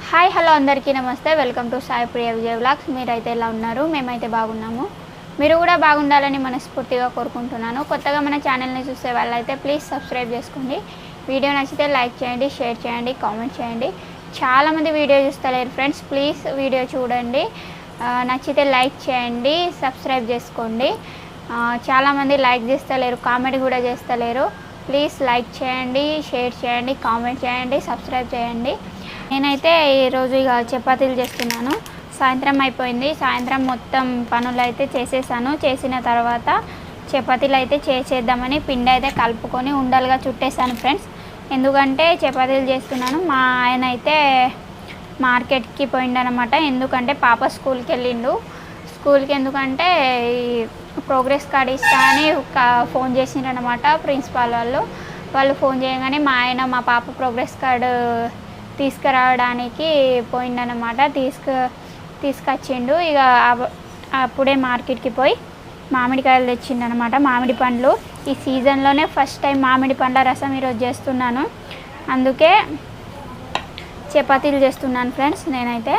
Hi hello అందరికీ నమస్తే. Welcome to Sai Priya Vijay vlogs. మీరైతే ఎలా ఉన్నారు? మేమైతే బాగున్నాము. మీరు కూడా బాగుండాలని మనస్ఫూర్తిగా కోరుకుంటున్నాను. కొత్తగా మన ఛానల్ని చూసే వాళ్ళైతే ప్లీజ్ సబ్స్క్రైబ్ చేసుకోండి. వీడియో నచ్చితే లైక్ చేయండి, షేర్ చేయండి, కామెంట్ చేయండి. చాలామంది వీడియో చూస్తలేరు ఫ్రెండ్స్, ప్లీజ్ వీడియో చూడండి. నచ్చితే లైక్ చేయండి, సబ్స్క్రైబ్ చేసుకోండి. చాలామంది లైక్ చేస్తలేరు, కామెంట్ కూడా చేస్తలేరు. ప్లీజ్ లైక్ చేయండి, షేర్ చేయండి, కామెంట్ చేయండి, సబ్స్క్రైబ్ చేయండి. నేనైతే ఈరోజు ఇక చపాతీలు చేస్తున్నాను. సాయంత్రం అయిపోయింది. సాయంత్రం మొత్తం పనులు అయితే చేసేసాను. చేసిన తర్వాత చపాతీలు అయితే చేసేద్దామని పిండి అయితే కలుపుకొని ఉండలుగా చుట్టేసాను ఫ్రెండ్స్. ఎందుకంటే చపాతీలు చేస్తున్నాను. మా ఆయన అయితే మార్కెట్కి పోయిండనమాట. ఎందుకంటే పాప స్కూల్కి వెళ్ళిండు. స్కూల్కి ఎందుకంటే ఈ ప్రోగ్రెస్ కార్డ్ ఇస్తా అని ఫోన్ చేసిండ్రనమాట ప్రిన్సిపాల్ వాళ్ళు ఫోన్ చేయగానే మా ఆయన మా పాప ప్రోగ్రెస్ కార్డు తీసుకురావడానికి పోయిండనమాట. తీసుకొచ్చిండు. ఇక అప్పుడే మార్కెట్కి పోయి మామిడికాయలు తెచ్చిండనమాట. మామిడి పండ్లు ఈ సీజన్లోనే ఫస్ట్ టైం మామిడి పండ్ల రసం ఈరోజు చేస్తున్నాను. అందుకే చపాతీలు చేస్తున్నాను ఫ్రెండ్స్. నేనైతే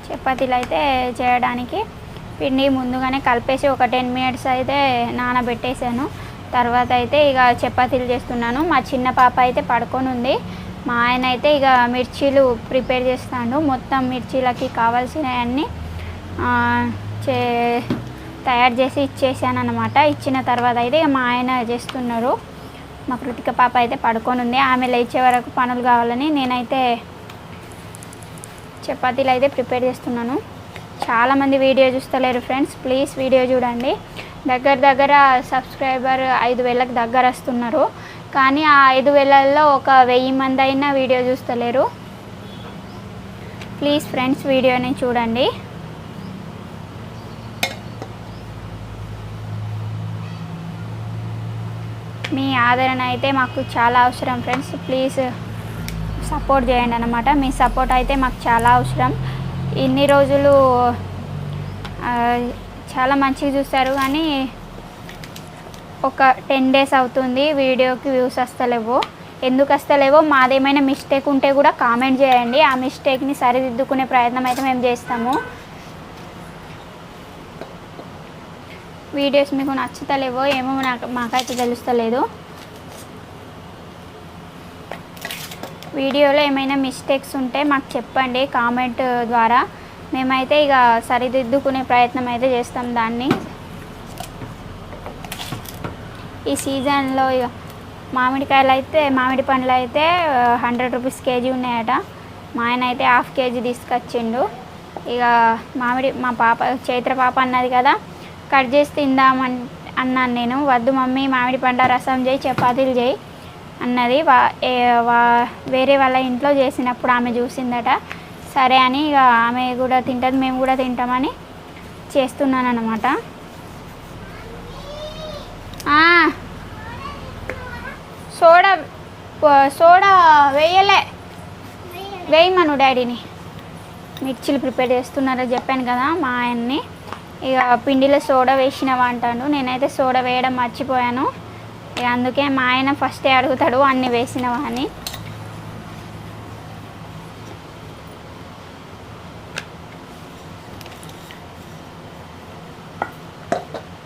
చపాతీలు అయితే చేయడానికి పిండి ముందుగానే కలిపేసి ఒక 10 minutes అయితే నానబెట్టేసాను. తర్వాత అయితే ఇక చపాతీలు చేస్తున్నాను. మా చిన్న పాప అయితే పడుకొని ఉంది. మా ఆయన అయితే ఇక మిర్చీలు ప్రిపేర్ చేస్తాడు. మొత్తం మిర్చీలకి కావాల్సినవన్నీ తయారు చేసి ఇచ్చేసాను అనమాట. ఇచ్చిన తర్వాత అయితే ఇక మా ఆయన చేస్తున్నారు. మా కృతిక పాప అయితే పడుకొని ఉంది. ఆమె లేచే వరకు పనులు కావాలని నేనైతే చపాతీలు అయితే ప్రిపేర్ చేస్తున్నాను. చాలామంది వీడియో చూస్తలేరు ఫ్రెండ్స్, ప్లీజ్ వీడియో చూడండి. దగ్గర సబ్స్క్రైబర్ 5,000కి దగ్గర వస్తున్నారు. కానీ ఆ 5,000లో ఒక 1000 మంది అయినా వీడియో చూస్తలేరు. ప్లీజ్ ఫ్రెండ్స్ వీడియోని చూడండి. మీ ఆదరణ అయితే మాకు చాలా అవసరం ఫ్రెండ్స్. ప్లీజ్ సపోర్ట్ చేయండి అన్నమాట. మీ సపోర్ట్ అయితే మాకు చాలా అవసరం. ఇన్ని రోజులు చాలా మంచిగా చూస్తారు, కానీ ఒక 10 days అవుతుంది వీడియోకి వ్యూస్ వస్తలేవు. ఎందుకు వస్తలేవో మాదేమైనా మిస్టేక్ ఉంటే కూడా కామెంట్ చేయండి. ఆ మిస్టేక్ని సరిదిద్దుకునే ప్రయత్నం అయితే మేము చేస్తాము. వీడియోస్ మీకు నచ్చుతలేవో ఏమో మాకైతే తెలుస్తలేదు. వీడియోలో ఏమైనా మిస్టేక్స్ ఉంటే మాకు చెప్పండి కామెంట్ ద్వారా. మేమైతే ఇక సరిదిద్దుకునే ప్రయత్నం అయితే చేస్తాం దాన్ని. ఈ సీజన్లో ఇక మామిడి పండ్లు అయితే 100 rupees కేజీ ఉన్నాయట. మా ఆయన అయితే 1/2 kg తీసుకొచ్చిండు. ఇక మా పాప చైత్ర పాప అన్నది కదా, కట్ చేసి అన్నాను నేను. వద్దు మమ్మీ, మామిడి పండ్ల రసం చేయి, చపాతీలు చేయి అన్నది. వేరే వాళ్ళ ఇంట్లో చేసినప్పుడు ఆమె చూసిందట. సరే అని ఇక ఆమె కూడా తింటుంది, మేము కూడా తింటామని చేస్తున్నాను అన్నమాట. సోడా వేయమను డాడీని. మిర్చిలు ప్రిపేర్ చేస్తున్నారని చెప్పాను కదా మా ఆయన్ని. ఇక పిండిలో సోడా వేసినవా అంటాడు. నేనైతే సోడా వేయడం మర్చిపోయాను. ఇక అందుకే మా ఆయన ఫస్టే అడుగుతాడు అన్నీ వేసినవా అని.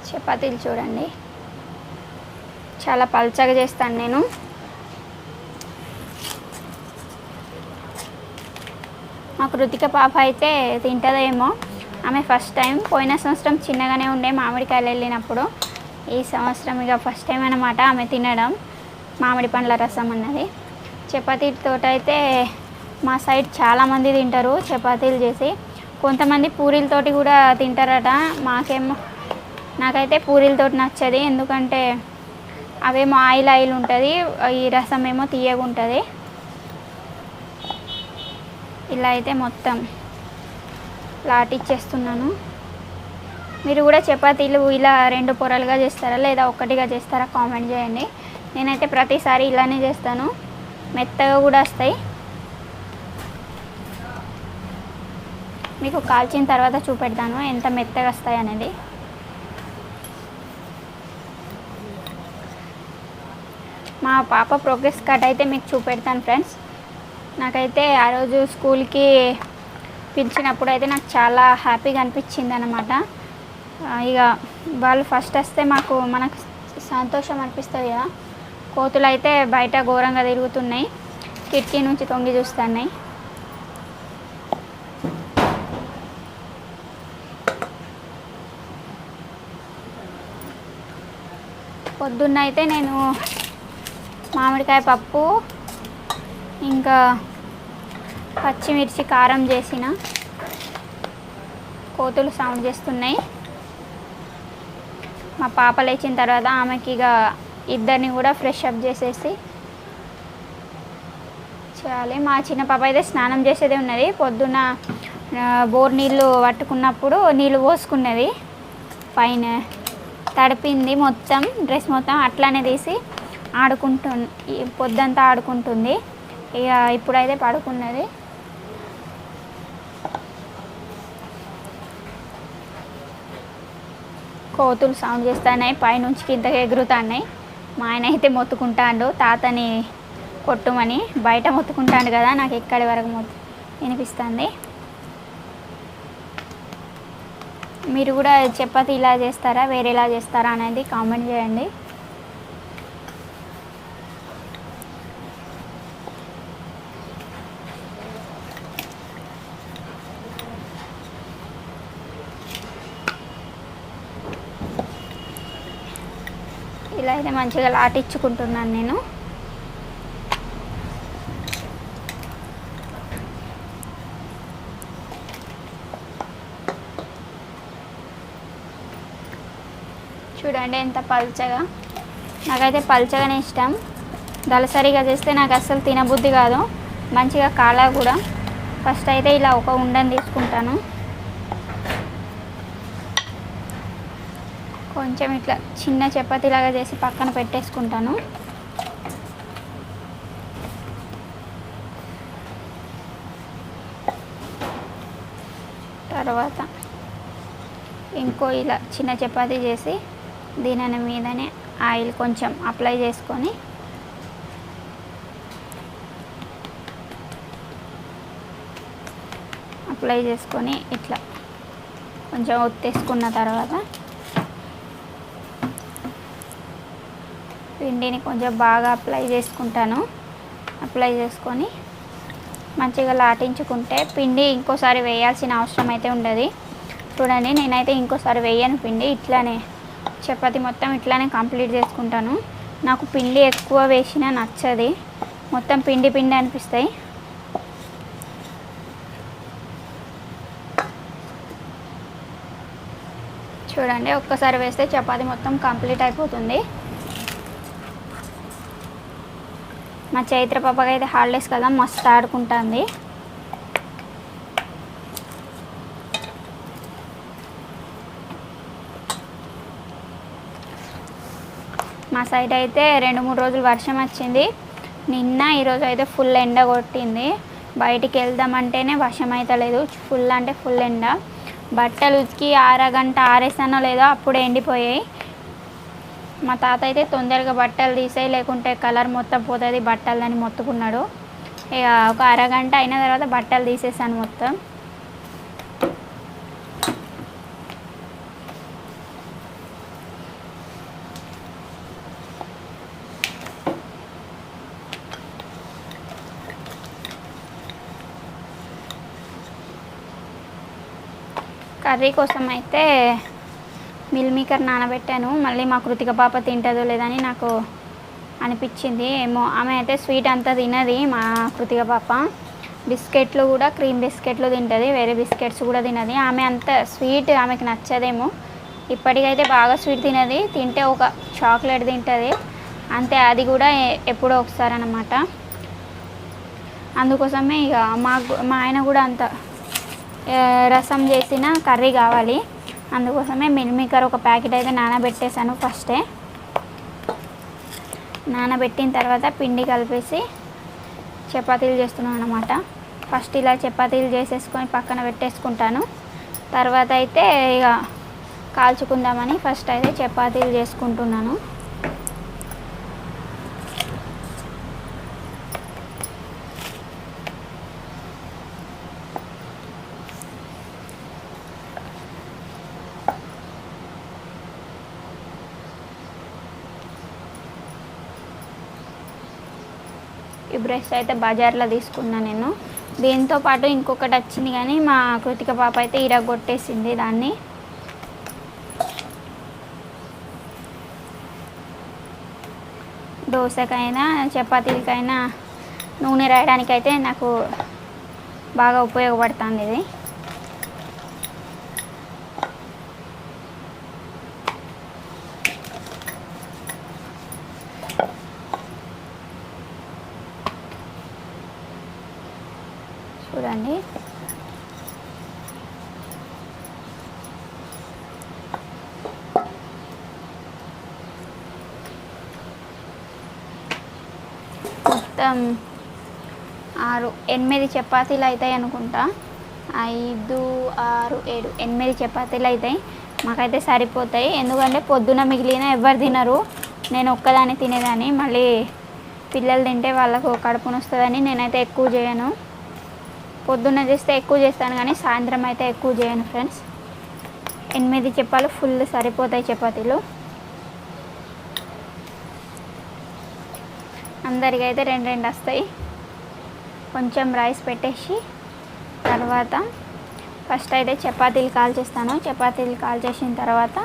చపాతీలు చూడండి, చాలా పల్చగా చేస్తాను నేను. మా కృతిక పాప అయితే తింటుందేమో. ఆమె ఫస్ట్ టైం. పోయిన సంవత్సరం చిన్నగానే ఉండే మామిడికాయలు వెళ్ళినప్పుడు. ఈ సంవత్సరం ఇక ఫస్ట్ టైం అన్నమాట ఆమె తినడం మామిడి పండ్ల రసం అన్నది. చపాతీతో అయితే మా సైడ్ చాలామంది తింటారు చపాతీలు చేసి. కొంతమంది పూరీలతోటి కూడా తింటారట. నాకైతే పూరీలతో నచ్చది. ఎందుకంటే అవేమో ఆయిల్ ఉంటుంది, ఈ రసం ఏమో తీయగా ఉంటుంది. ఇలా అయితే మొత్తం లాటిచ్చేస్తున్నాను. మీరు కూడా చపాతీలు ఇలా 2 పొరలుగా చేస్తారా లేదా ఒక్కటిగా చేస్తారా కామెంట్ చేయండి. నేనైతే ప్రతిసారి ఇలానే చేస్తాను. మెత్తగా కూడా వస్తాయి. మీకు కాల్చిన తర్వాత చూపెడతాను ఎంత మెత్తగా వస్తాయి అనేది. మా పాప ప్రోగ్రెస్ కార్డ్ అయితే మీకు చూపెడతాను ఫ్రెండ్స్. నాకైతే ఆ రోజు స్కూల్కి పిలిచినప్పుడు అయితే నాకు చాలా హ్యాపీగా అనిపించింది అన్నమాట. ఇక వాళ్ళు ఫస్ట్ వస్తే మనకు సంతోషం అనిపిస్తుంది కదా. కోతులు అయితే బయట ఘోరంగా తిరుగుతున్నాయి, కిటికీ నుంచి తొంగి చూస్తున్నాయి. పొద్దున్న అయితే నేను మామిడికాయ పప్పు ఇంకా పచ్చిమిర్చి కారం చేసిన. కోతులు సౌండ్ చేస్తున్నాయి. మా పాప లేచిన తర్వాత ఆమెకి ఇక ఇద్దరిని కూడా ఫ్రెష్ అప్ చేసేసి చేయాలి. మా చిన్న పాప అయితే స్నానం చేసేదే ఉన్నది. పొద్దున్న బోర్ నీళ్ళు పట్టుకున్నప్పుడు నీళ్ళు పోసుకున్నది, పైన తడిపింది మొత్తం, డ్రెస్ మొత్తం అట్లానే తీసి పొద్దంతా ఆడుకుంటుంది. ఇక ఇప్పుడైతే పడుకున్నది. కోతులు సౌండ్ చేస్తున్నాయి, పైనుంచి కిందకి ఎగురుతున్నాయి. మా ఆయన అయితే మొత్తుకుంటాడు తాతని కొట్టుమని. బయట మొత్తుకుంటాడు కదా, నాకు ఎక్కడి వరకు వినిపిస్తుంది. మీరు కూడా చపాతీ ఇలా చేస్తారా, వేరేలా చేస్తారా అనేది కామెంట్ చేయండి. ఇలా అయితే మంచిగా లాటించుకుంటున్నాను నేను. చూడండి ఎంత పల్చగా. నాకైతే పల్చగానే ఇష్టం. దళసరిగా చేస్తే నాకు అస్సలు తినబుద్ధి కాదు, మంచిగా కాలా కూడా. ఫస్ట్ అయితే ఇలా ఒక ఉండని తీసుకుంటాను, కొంచెం ఇట్లా చిన్న చపాతీలాగా చేసి పక్కన పెట్టేసుకుంటాను. తర్వాత ఇంకో ఇలా చిన్న చపాతీ చేసి దీని మీదనే ఆయిల్ కొంచెం అప్లై చేసుకొని ఇట్లా కొంచెం ఒత్తేసుకున్న తర్వాత పిండిని కొంచెం బాగా అప్లై చేసుకొని మంచిగా లాటించుకుంటే పిండి ఇంకోసారి వేయాల్సిన అవసరం అయితే ఉండదు. చూడండి నేనైతే ఇంకోసారి వేయను పిండి, ఇట్లానే చపాతీ మొత్తం ఇట్లానే కంప్లీట్ చేసుకుంటాను. నాకు పిండి ఎక్కువ వేసినా నచ్చది, మొత్తం పిండి పిండి అనిపిస్తాయి. చూడండి ఒక్కసారి వేస్తే చపాతీ మొత్తం కంప్లీట్ అయిపోతుంది. మా చైత్ర పాపకి అయితే హాలిడేస్ కదా, మస్తు ఆడుకుంటుంది. మా సైడ్ అయితే 2-3 రోజులు వర్షం వచ్చింది. నిన్న ఈరోజు అయితే ఫుల్ ఎండ కొట్టింది. బయటికి వెళ్దామంటేనే వర్షం అయితే లేదు, ఫుల్ అంటే ఫుల్ ఎండ. బట్టలు ఉతికి అరగంట ఆరేసానో లేదో అప్పుడే ఎండిపోయాయి. మా తాత అయితే తొందరగా బట్టలు తీసేయి, లేకుంటే కలర్ మొత్తం పోతుంది బట్టలని మొత్తుకున్నాడు. ఇక ఒక అరగంట అయిన తర్వాత బట్టలు తీసేసాను మొత్తం. కర్రీ కోసం అయితే మిల్ మేకర్ నానబెట్టాను. మళ్ళీ మా కృతిక పాప తింటుందో లేదని నాకు అనిపించింది. ఏమో ఆమె అయితే స్వీట్ అంతా తినది. మా కృతిక పాప బిస్కెట్లు కూడా క్రీమ్ బిస్కెట్లు తింటుంది, వేరే బిస్కెట్స్ కూడా తినది. ఆమె అంత స్వీట్ ఆమెకు నచ్చదేమో. ఇప్పటికైతే బాగా స్వీట్ తినది, తింటే ఒక చాక్లెట్ తింటుంది అంతే, అది కూడా ఎప్పుడో ఒకసారి అన్నమాట. అందుకోసమే ఇక మా ఆయన కూడా అంత రసం చేసిన కర్రీ కావాలి, అందుకోసమే మిల్ మేకర్ ఒక ప్యాకెట్ అయితే నానబెట్టేసాను. ఫస్టే నానబెట్టిన తర్వాత పిండి కలిపేసి చపాతీలు చేస్తున్నాను అన్నమాట. ఫస్ట్ ఇలా చపాతీలు చేసేసుకొని పక్కన పెట్టేసుకుంటాను. తర్వాత అయితే ఇక కాల్చుకుందామని ఫస్ట్ అయితే చపాతీలు చేసుకుంటున్నాను. ఈ బ్రష్ అయితే బజార్లో తీసుకున్నా నేను. దీంతో పాటు ఇంకొకటి వచ్చింది కానీ మా కృతిక పాప అయితే ఇరగొట్టేసింది దాన్ని. దోశకైనా చపాతీలకైనా నూనె రాయడానికైతే నాకు బాగా ఉపయోగపడుతుంది ఇది. చూడండి మొత్తం 6-8 చపాతీలు అవుతాయి అనుకుంటా. 5, 6, 7, 8 చపాతీలు అవుతాయి. మాకైతే సరిపోతాయి. ఎందుకంటే పొద్దున మిగిలిన ఎవరు తినరు, నేను ఒక్కదాన్ని తినేదాన్ని. మళ్ళీ పిల్లలు తింటే వాళ్ళకు కడుపున వస్తుందని నేనైతే ఎక్కువ చేయను. పొద్దున్న చేస్తే ఎక్కువ చేస్తాను కానీ సాయంత్రం అయితే ఎక్కువ చేయను ఫ్రెండ్స్. 8 చపాతీలు ఫుల్ సరిపోతాయి చపాతీలు. అందరికైతే 2 వస్తాయి. కొంచెం రైస్ పెట్టేసి తర్వాత ఫస్ట్ అయితే చపాతీలు కాల్చేస్తాను. చపాతీలు కాల్చేసిన తర్వాత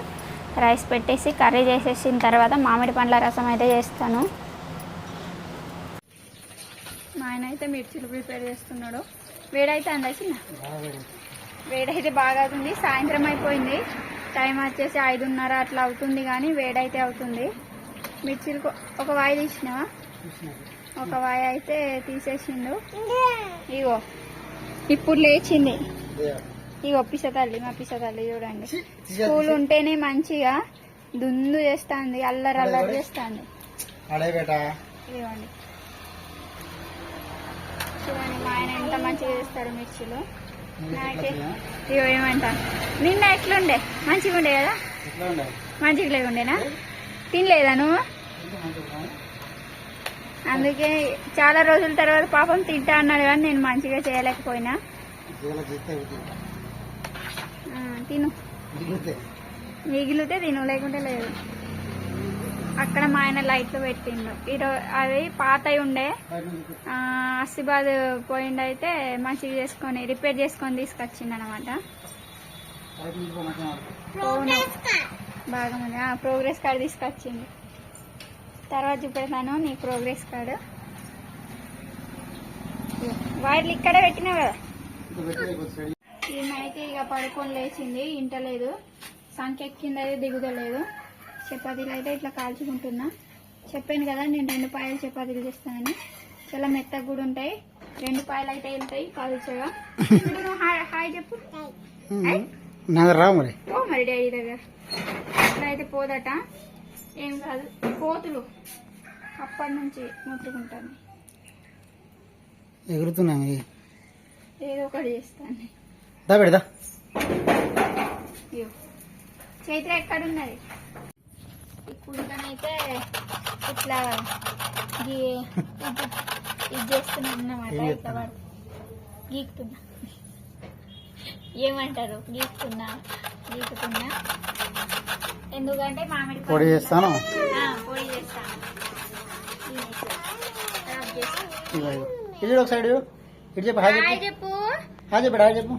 రైస్ పెట్టేసి కర్రీ చేసేసిన తర్వాత మామిడి పండ్ల రసం అయితే చేస్తాను. మా ఆయన అయితే మిర్చిలు ప్రిపేర్ చేస్తున్నాడు. వేడైతే అందచ్చిన వేడైతే బాగా అవుతుంది. సాయంత్రం అయిపోయింది, టైం వచ్చేసి 5:30 అట్లా అవుతుంది కానీ వేడైతే అవుతుంది. మిర్చిలు ఒక వాయి తీసినావా? ఒక వాయి అయితే తీసేసిండు. ఇగో ఇప్పుడు లేచింది. ఇగో పిసతల్లి, మా పిసతల్లి చూడండి. స్కూల్ ఉంటేనే మంచిగా దుందు చేస్తుంది, అల్లరి అల్లరి చేస్తుంది. ఇవ్వండి చూడండి మా ఆయన ఎంత మంచిగా చేస్తాడు మిర్చిలు. నాకే ఇగో ఏమంట, నిన్న ఎట్లుండే? మంచిగా ఉండే కదా? మంచిగా లేకుండేనా? తినలేదా నువ్వు? అందుకే చాలా రోజుల తర్వాత పాపం తింటా అన్నాడు కానీ నేను మంచిగా చేయలేకపోయినా. తిను, మిగిలితే తిను, లేకుంటే లేదు. అక్కడ మా ఆయన లైట్లు పెట్టిండు. ఈరోజు అది పాతవి ఉండే, అసిబాద్ పోయిండు. అయితే మంచిగా చేసుకొని రిపేర్ చేసుకొని తీసుకొచ్చిండు అనమాట. బాగా మంది ప్రోగ్రెస్ కార్డు తీసుకొచ్చింది. తర్వాత చూపెడతాను నీ ప్రోగ్రెస్ కార్డు. వైర్లు ఇక్కడే పెట్టినావు కదా. ఈమెయితే ఇక పడుకొని లేచింది, ఇంటలేదు. సంఖ్య ఎక్కింది అయితే దిగుదలేదు. చపాతీలు అయితే ఇట్లా కాల్చుకుంటున్నా. చెప్పాను కదా నేను 2 పాయలు చపాతీలు చేస్తానని. చాలా మెత్తగా కూడా ఉంటాయి. 2 పాయలు అయితే వెళ్తాయి కాల్చగా. ఇప్పుడు నువ్వు హాయ్ చెప్పు. మరి డాడీ దగ్గర ఇట్లా అయితే పోదట. ఏం కాదు, కోతులు అప్పటి నుంచి ముట్టుకుంటాను. ఎగురుతున్నాను, ఏదో ఒకటి చేస్తాను. చైత్ర ఎక్కడున్నది? ఇప్పుడునైతే ఇట్లా ఇది చేస్తున్నా అన్నమాట. ఇట్లా గీకుతున్నా, ఏమంటారు, గీకుతున్నా. ఎందుకంటే మామిడి పొడి చేస్తాను. పొడి చేస్తాను. ఒక సైడ్ ఇటు చెప్పు. హాయ్ చెప్పు. హాయ్ చెప్పు.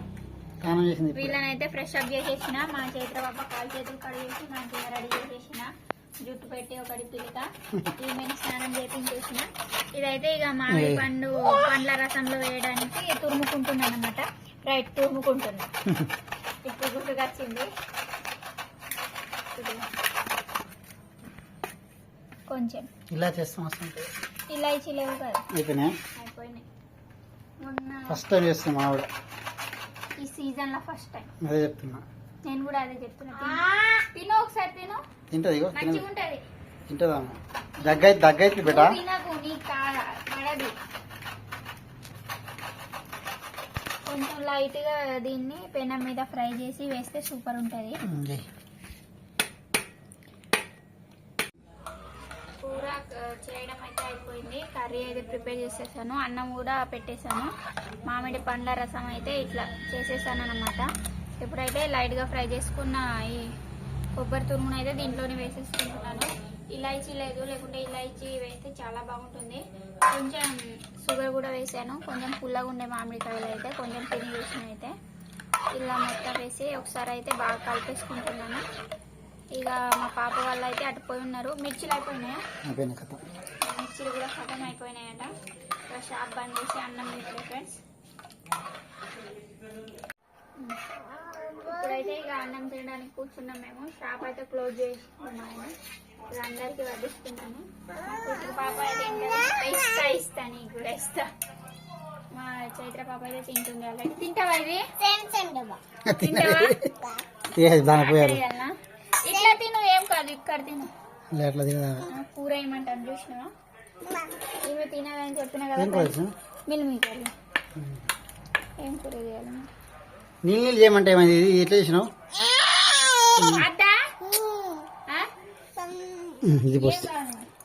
స్నానం చేసింది. వీళ్ళనైతే ఫ్రెష్ అప్ చేసేసిన. మా చైత్ర బాబా కాలు చేతులు కడిగేసి మంచిగా రెడీ చేసేసిన. జుట్టు పెట్టి ఒకటి పిలిక ఈమెను స్నానం చేపించేసిన. ఇదైతే ఇక మామిడి పండ్ల రసంలో వేయడానికి తురుముకుంటున్నాను అనమాట. రైట్, తురుముకుంటున్నా. ఇప్పుడు గుర్తుకొచ్చింది. కొంచెం ఇలా చేస్తాం. ఇలాచి లేవు కదా, అయిపోయినాయి. మొన్న ఫస్ట్ టైం చేస్తాం ఆవిడ ఈ సీజన్ లో ఫస్ట్ టైం. అదే చెప్తున్నా, నేను కూడా అదే చెప్తున్నా. తిను ఒకసారి, తిను. తింటది, మంచిగా ఉంటది. తింటదా? దగ్గైతే బెటా. తినకు, నీకు పడది. కొంచెం లైట్ గా దీన్ని పెనం మీద ఫ్రై చేసి వేస్తే సూపర్ ఉంటది. కూర చేయడం అయితే అయిపోయింది. కర్రీ అయితే ప్రిపేర్ చేసేసాను. అన్నం కూడా పెట్టేశాను. మామిడి పండ్ల రసం అయితే ఇట్లా చేసేసాను అనమాట. ఇప్పుడైతే లైట్గా ఫ్రై చేసుకున్న ఈ కొబ్బరి తురుమును అయితే దీంట్లోనే వేసేసుకుంటున్నాను. ఇలాచీ లేదు, లేకుంటే ఇలాచీ వేస్తే చాలా బాగుంటుంది. కొంచెం షుగర్ కూడా వేసాను, కొంచెం పుల్లగా ఉండే మామిడికాయలు అయితే కొంచెం తిని వేసిన అయితే ఇలా మొత్తం వేసి ఒకసారి అయితే బాగా కలిపేసుకుంటున్నాను. ఇక మా పాప వాళ్ళు అయితే అటుపోయి ఉన్నారు. మిర్చిలు అయిపోయినాయా? మిర్చిలు కూడా ఖతం అయిపోయినాయట. ఇక షాప్ బంద్ చేసి అన్నం తింటారు ఫ్రెండ్స్. ఇప్పుడైతే ఇక అన్నం తినడానికి కూర్చున్నాం మేము. షాప్ అయితే క్లోజ్ చేసుకున్నాము. ఇక అందరికి వడ్డిస్తున్నాను. ఇప్పుడు పాప అయితే ఇస్తా ఇస్తా నీకు కూడా ఇస్తా. మా చైత్ర పాప అయితే తింటుంది ఆల్రెడీ. తింటావా ఇది? తింటావా? ఇట్లా తిను, ఏం కాదు, ఇక్కడ తిను. కూర ఏమంటాను చూసినావా? ఇవి తినాలని చెప్పినా కదా. మిల్ మీకర్రీ ఏం కూర చేయాలి? నీళ్ళు చేయమంటే ఎట్లా చేసినావు? ఇది పోస్తా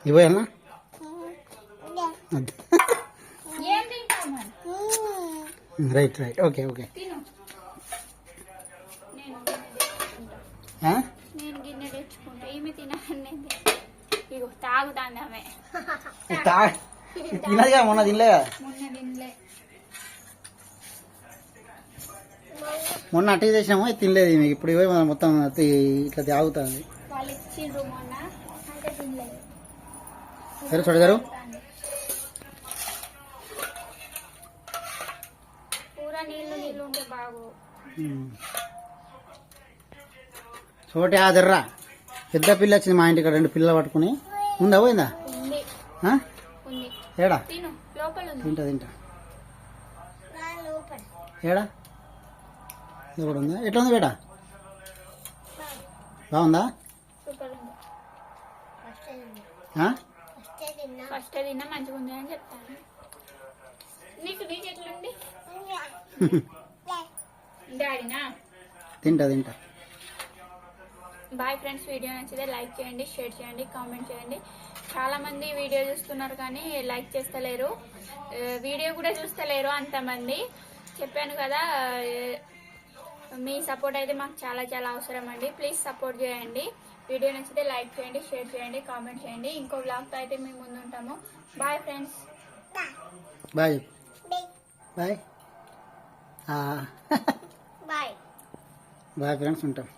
ఇవ్వాలన్నా రైట్ రైట్ ఓకే ఓకే. నేను గిన్నె తెచ్చుకుంటా, ఏమి తినాలని. ఇగో తాగుతాంది ఆమె. తినదుగా, మొన్న తినలేదా? మొన్న అట్టి చేసినాము, తినలేదు మీకు. ఇప్పుడు ఇవే మొత్తం ఇట్లా తాగుతుంది. వాళ్ళు ఇచ్చిండ్రు మొన్న, అయితే తినలేదు. సరే చూడగారు, కూర నీళ్ళు నీళ్ళు ఉంటే బాగు. చోటి ఆదర్రా. పెద్ద పిల్ల వచ్చింది మా ఇంటికి, 2 పిల్లలు పట్టుకుని. ఉందా పోయిందా? ఉంది. ఏడా? తిను, లోపల ఉంది. తింటా తింటా. ఏడా? ఇది కూడా ఉందా? ఎట్లా ఉంది బేటా? బాగుందా? సూపర్ ఉంది. ఫస్ట్ తిన్నా మంచిగా ఉంది అని చెప్తాను. నీకు ఎట్లుంది? డాడీనా? తింటా తింటా. బాయ్ ఫ్రెండ్స్, వీడియో నచ్చితే లైక్ చేయండి, షేర్ చేయండి, కామెంట్ చేయండి. చాలా మంది వీడియో చూస్తున్నారు కానీ లైక్ చేస్తలేరు, వీడియో కూడా చూస్తలేరు అంతమంది. చెప్పాను కదా, మీ సపోర్ట్ అయితే మాకు చాలా చాలా అవసరం అండి. ప్లీజ్ సపోర్ట్ చేయండి. వీడియో నచ్చితే లైక్ చేయండి, షేర్ చేయండి, కామెంట్ చేయండి. ఇంకో బ్లాగ్తో అయితే మేము ముందు ఉంటాము. Bye friends. Bye bye bye bye friends, ఉంటాం.